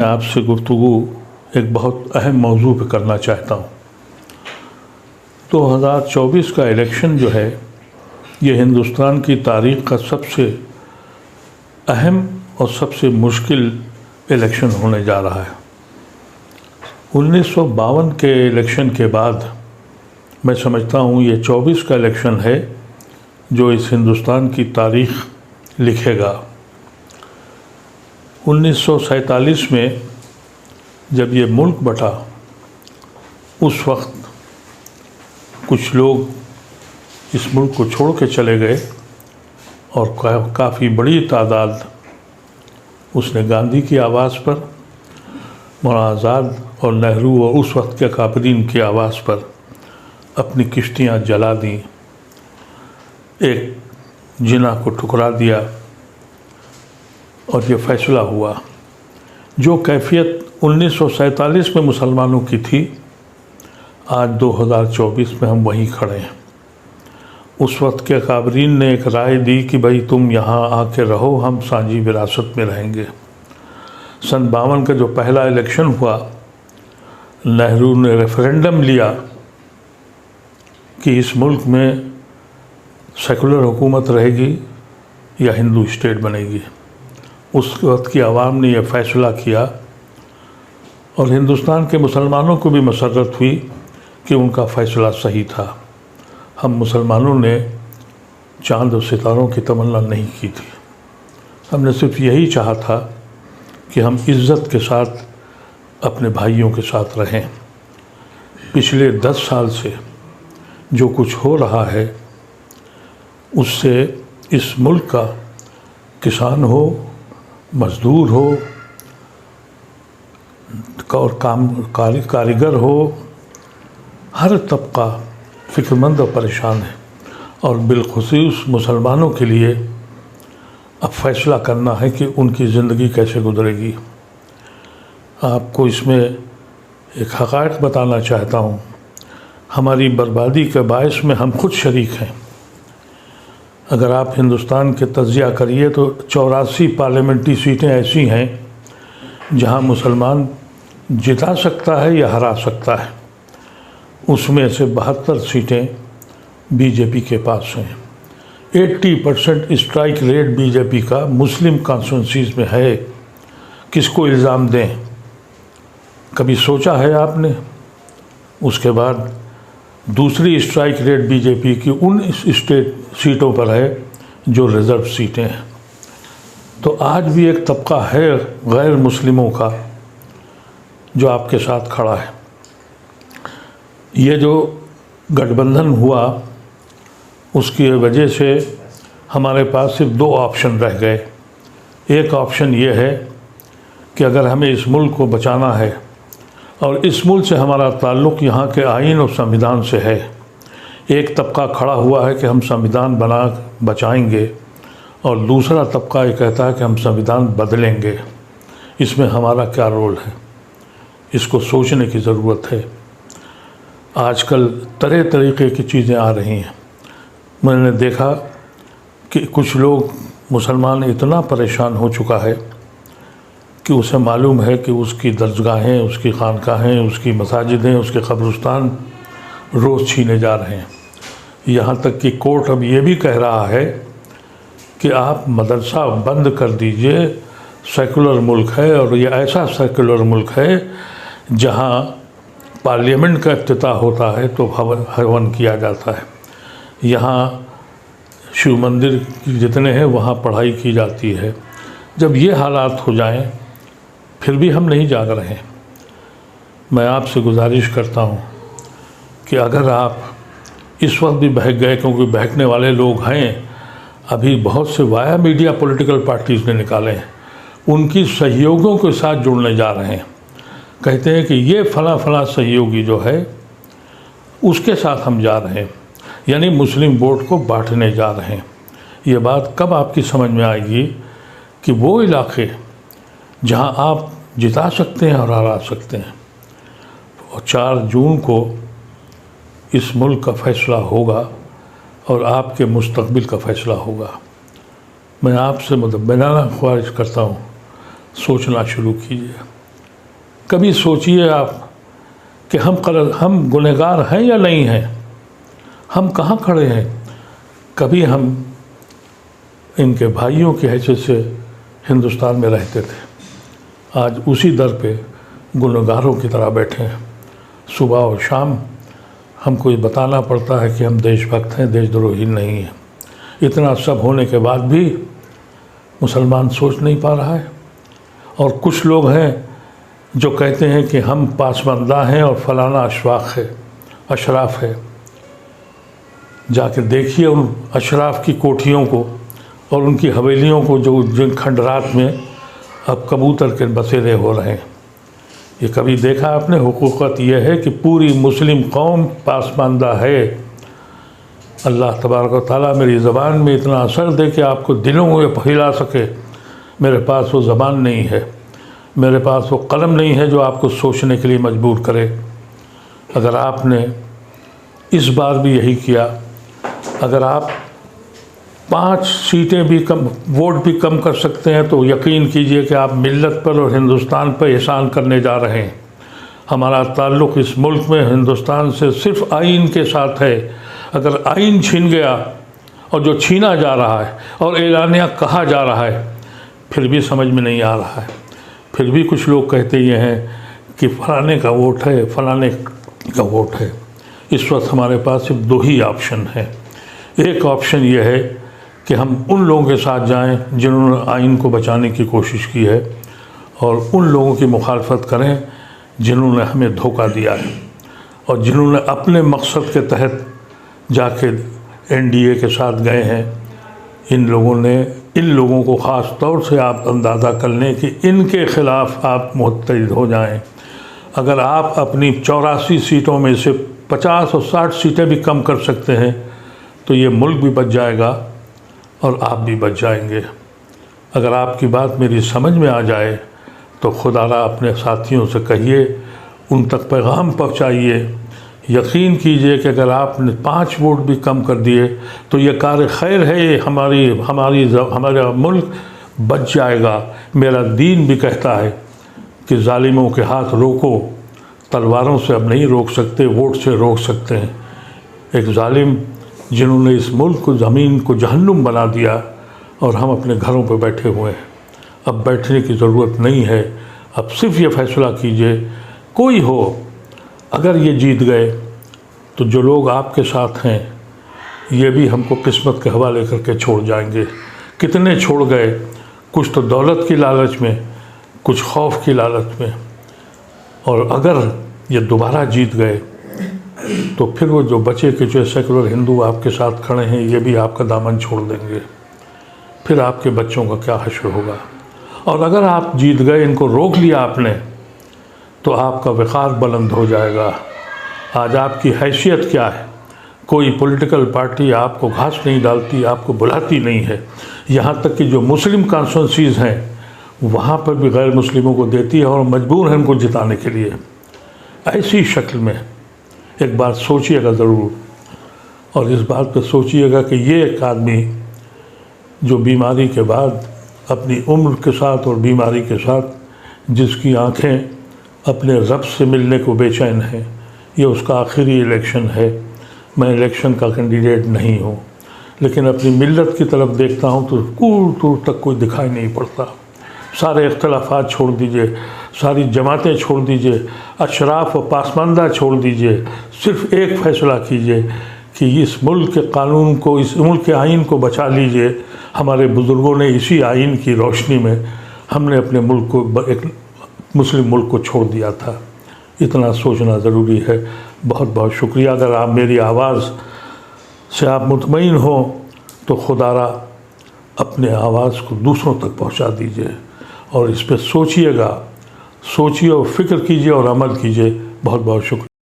मैं आपसे गुफ्तगू एक बहुत अहम मौजू पे करना चाहता हूँ। 2024 का इलेक्शन जो है ये हिंदुस्तान की तारीख़ का सबसे अहम और सबसे मुश्किल इलेक्शन होने जा रहा है। 1952 के इलेक्शन के बाद मैं समझता हूँ ये 24 का इलेक्शन है जो इस हिंदुस्तान की तारीख़ लिखेगा। 1947 में जब ये मुल्क बटा उस वक्त कुछ लोग इस मुल्क को छोड़ के चले गए और काफ़ी बड़ी तादाद उसने गांधी की आवाज़ पर, मौलाना आज़ाद और नेहरू और उस वक्त के काबरीन की आवाज़ पर अपनी किश्तियाँ जला दी, एक जिना को ठुकरा दिया और ये फ़ैसला हुआ। जो कैफियत 1947 में मुसलमानों की थी, आज 2024 में हम वहीं खड़े हैं। उस वक्त के काबरीन ने एक राय दी कि भाई तुम यहाँ आके रहो, हम साझी विरासत में रहेंगे। सन 52 का जो पहला इलेक्शन हुआ, नेहरू ने रेफरेंडम लिया कि इस मुल्क में सेकुलर हुकूमत रहेगी या हिंदू स्टेट बनेगी। उस वक्त की आवाम ने यह फ़ैसला किया और हिंदुस्तान के मुसलमानों को भी मसर्रत हुई कि उनका फ़ैसला सही था। हम मुसलमानों ने चाँद और सितारों की तमन्ना नहीं की थी, हमने सिर्फ यही चाहा था कि हम इज़्ज़त के साथ अपने भाइयों के साथ रहें। पिछले 10 साल से जो कुछ हो रहा है उससे इस मुल्क का किसान हो, मज़दूर हो और कारीगर हो, हर तबका फ़िक्रमंद और परेशान है। और बिलख़ुसूस मुसलमानों के लिए अब फ़ैसला करना है कि उनकी ज़िंदगी कैसे गुजरेगी। आपको इसमें एक हक़ाइक़ बताना चाहता हूँ, हमारी बर्बादी के बायस में हम खुद शरीक हैं। अगर आप हिंदुस्तान के तज़किया करिए तो 84 पार्लियामेंट्री सीटें ऐसी हैं जहां मुसलमान जिता सकता है या हरा सकता है, उसमें से 72 सीटें बीजेपी के पास हैं। 80% स्ट्राइक रेट बीजेपी का मुस्लिम कॉन्स्टिट्यूंसीज़ में है। किसको इल्ज़ाम दें, कभी सोचा है आपने? उसके बाद दूसरी स्ट्राइक रेट बीजेपी की उन स्टेट सीटों पर है जो रिज़र्व सीटें हैं। तो आज भी एक तबका है गैर मुस्लिमों का जो आपके साथ खड़ा है। ये जो गठबंधन हुआ उसकी वजह से हमारे पास सिर्फ 2 ऑप्शन रह गए। एक ऑप्शन ये है कि अगर हमें इस मुल्क को बचाना है और इस मुल्क से हमारा ताल्लुक़ यहाँ के आइन और संविधान से है, एक तबका खड़ा हुआ है कि हम संविधान बना बचाएंगे और दूसरा तबका ये कहता है कि हम संविधान बदलेंगे। इसमें हमारा क्या रोल है, इसको सोचने की ज़रूरत है। आजकल तरह तरीक़े की चीज़ें आ रही हैं। मैंने देखा कि कुछ लोग, मुसलमान इतना परेशान हो चुका है कि उसे मालूम है कि उसकी दरगाहें, उसकी खानकाहें, उसकी मसाजिदें, उसके कब्रिस्तान रोज़ छीने जा रहे हैं। यहाँ तक कि कोर्ट अब ये भी कह रहा है कि आप मदरसा बंद कर दीजिए, सेकुलर मुल्क है और ये ऐसा सेकुलर मुल्क है जहाँ पार्लियामेंट का इफ्तिताह होता है तो हवन किया जाता है। यहाँ शिव मंदिर जितने हैं वहाँ पढ़ाई की जाती है। जब ये हालात हो जाएं फिर भी हम नहीं जाग रहे हैं। मैं आपसे गुजारिश करता हूँ कि अगर आप इस वक्त भी बहक गए, क्योंकि बहकने वाले लोग हैं, अभी बहुत से वाया मीडिया पॉलिटिकल पार्टीज़ ने निकाले हैं, उनकी सहयोगियों के साथ जुड़ने जा रहे हैं। कहते हैं कि ये फला सहयोगी जो है उसके साथ हम जा रहे हैं, यानी मुस्लिम वोट को बांटने जा रहे हैं। ये बात कब आपकी समझ में आएगी कि वो इलाके जहां आप जिता सकते हैं और हरा सकते हैं। और 4 जून को इस मुल्क का फ़ैसला होगा और आपके मुस्तकबिल का फ़ैसला होगा। मैं आपसे मुतब्बिनाना ख्वाहिश करता हूँ, सोचना शुरू कीजिए। कभी सोचिए आप कि हम गुनहगार हैं या नहीं हैं, हम कहाँ खड़े हैं। कभी हम इनके भाइयों की हैसियत से हिंदुस्तान में रहते थे, आज उसी दर पे गुनहगारों की तरह बैठे हैं। सुबह और शाम हमको ये बताना पड़ता है कि हम देशभक्त हैं, देशद्रोही नहीं हैं। इतना सब होने के बाद भी मुसलमान सोच नहीं पा रहा है। और कुछ लोग हैं जो कहते हैं कि हम पासबंदा हैं और फलाना अशराफ है। जाके देखिए उन अशराफ की कोठियों को और उनकी हवेलियों को जो जिन खंडरात में अब कबूतर के बसेरे हो रहे हैं। ये कभी देखा आपने? हुकूकत यह है कि पूरी मुस्लिम कौम पासमानदा है। अल्लाह तबारक व तआला मेरी ज़बान में इतना असर दे कि आपको दिलों में फैला सके। मेरे पास वो ज़बान नहीं है, मेरे पास वो कलम नहीं है जो आपको सोचने के लिए मजबूर करे। अगर आपने इस बार भी यही किया, अगर आप 5 सीटें भी कम, वोट भी कम कर सकते हैं, तो यकीन कीजिए कि आप मिल्लत पर और हिंदुस्तान पर एहसान करने जा रहे हैं। हमारा ताल्लुक़ इस मुल्क में हिंदुस्तान से सिर्फ़ आइन के साथ है। अगर आइन छीन गया, और जो छीना जा रहा है और एलानिया कहा जा रहा है, फिर भी समझ में नहीं आ रहा है। फिर भी कुछ लोग कहते ये हैं कि फलाने का वोट है, फलाने का वोट है। इस वक्त हमारे पास सिर्फ 2 ही ऑप्शन हैं। एक ऑप्शन ये है कि हम उन लोगों के साथ जाएं जिन्होंने आइन को बचाने की कोशिश की है, और उन लोगों की मुखालफत करें जिन्होंने हमें धोखा दिया है और जिन्होंने अपने मकसद के तहत जाके एनडीए के साथ गए हैं। इन लोगों को ख़ास तौर से आप अंदाज़ा कर लें कि इनके ख़िलाफ़ आप मुत्तहिद हो जाएं। अगर आप अपनी 84 सीटों में से 50 और 60 सीटें भी कम कर सकते हैं, तो ये मुल्क भी बच जाएगा और आप भी बच जाएंगे। अगर आपकी बात मेरी समझ में आ जाए तो खुदारा अपने साथियों से कहिए, उन तक पैगाम पहुँचाइए। यकीन कीजिए कि अगर आपने 5 वोट भी कम कर दिए तो ये कार खैर है, हमारा मुल्क बच जाएगा। मेरा दीन भी कहता है कि जालिमों के हाथ रोको, तलवारों से अब नहीं रोक सकते, वोट से रोक सकते हैं। एक जालिम जिन्होंने इस मुल्क को, ज़मीन को जहन्नुम बना दिया, और हम अपने घरों पर बैठे हुए हैं। अब बैठने की ज़रूरत नहीं है। अब सिर्फ ये फ़ैसला कीजिए, कोई हो, अगर ये जीत गए तो जो लोग आपके साथ हैं ये भी हमको किस्मत के हवाले करके छोड़ जाएंगे। कितने छोड़ गए, कुछ तो दौलत की लालच में, कुछ खौफ की लालच में। और अगर ये दोबारा जीत गए तो फिर वो जो बचे के जो सेकुलर हिंदू आपके साथ खड़े हैं, ये भी आपका दामन छोड़ देंगे। फिर आपके बच्चों का क्या हश्र होगा। और अगर आप जीत गए, इनको रोक लिया आपने, तो आपका वक़ार बुलंद हो जाएगा। आज आपकी हैसियत क्या है? कोई पॉलिटिकल पार्टी आपको घास नहीं डालती, आपको बुलाती नहीं है। यहाँ तक कि जो मुस्लिम कॉन्स्टिट्यूंसीज़ हैं वहाँ पर भी गैर मुस्लिमों को देती है और मजबूर हैं उनको जिताने के लिए। ऐसी शक्ल में एक बार सोचिएगा ज़रूर, और इस बात पर सोचिएगा कि ये एक आदमी जो बीमारी के बाद अपनी उम्र के साथ और बीमारी के साथ जिसकी आँखें अपने रब से मिलने को बेचैन हैं, ये उसका आखिरी इलेक्शन है। मैं इलेक्शन का कैंडिडेट नहीं हूँ, लेकिन अपनी मिल्लत की तरफ देखता हूँ तो दूर दूर तक कोई दिखाई नहीं पड़ता। सारे इख्तलाफात छोड़ दीजिए, सारी जमातें छोड़ दीजिए, अशराफ और पासमानदा छोड़ दीजिए। सिर्फ़ एक फ़ैसला कीजिए कि इस मुल्क के कानून को, इस मुल्क के आइन को बचा लीजिए। हमारे बुज़ुर्गों ने इसी आइन की रोशनी में हमने अपने मुल्क को, एक मुस्लिम मुल्क को छोड़ दिया था। इतना सोचना ज़रूरी है। बहुत बहुत शुक्रिया। अगर आप मेरी आवाज़ से आप मुतमईन हो तो खुदारा अपने आवाज़ को दूसरों तक पहुंचा दीजिए, और इस पर सोचिएगा, सोचिए और फ़िक्र कीजिए और अमल कीजिए। बहुत बहुत शुक्रिया।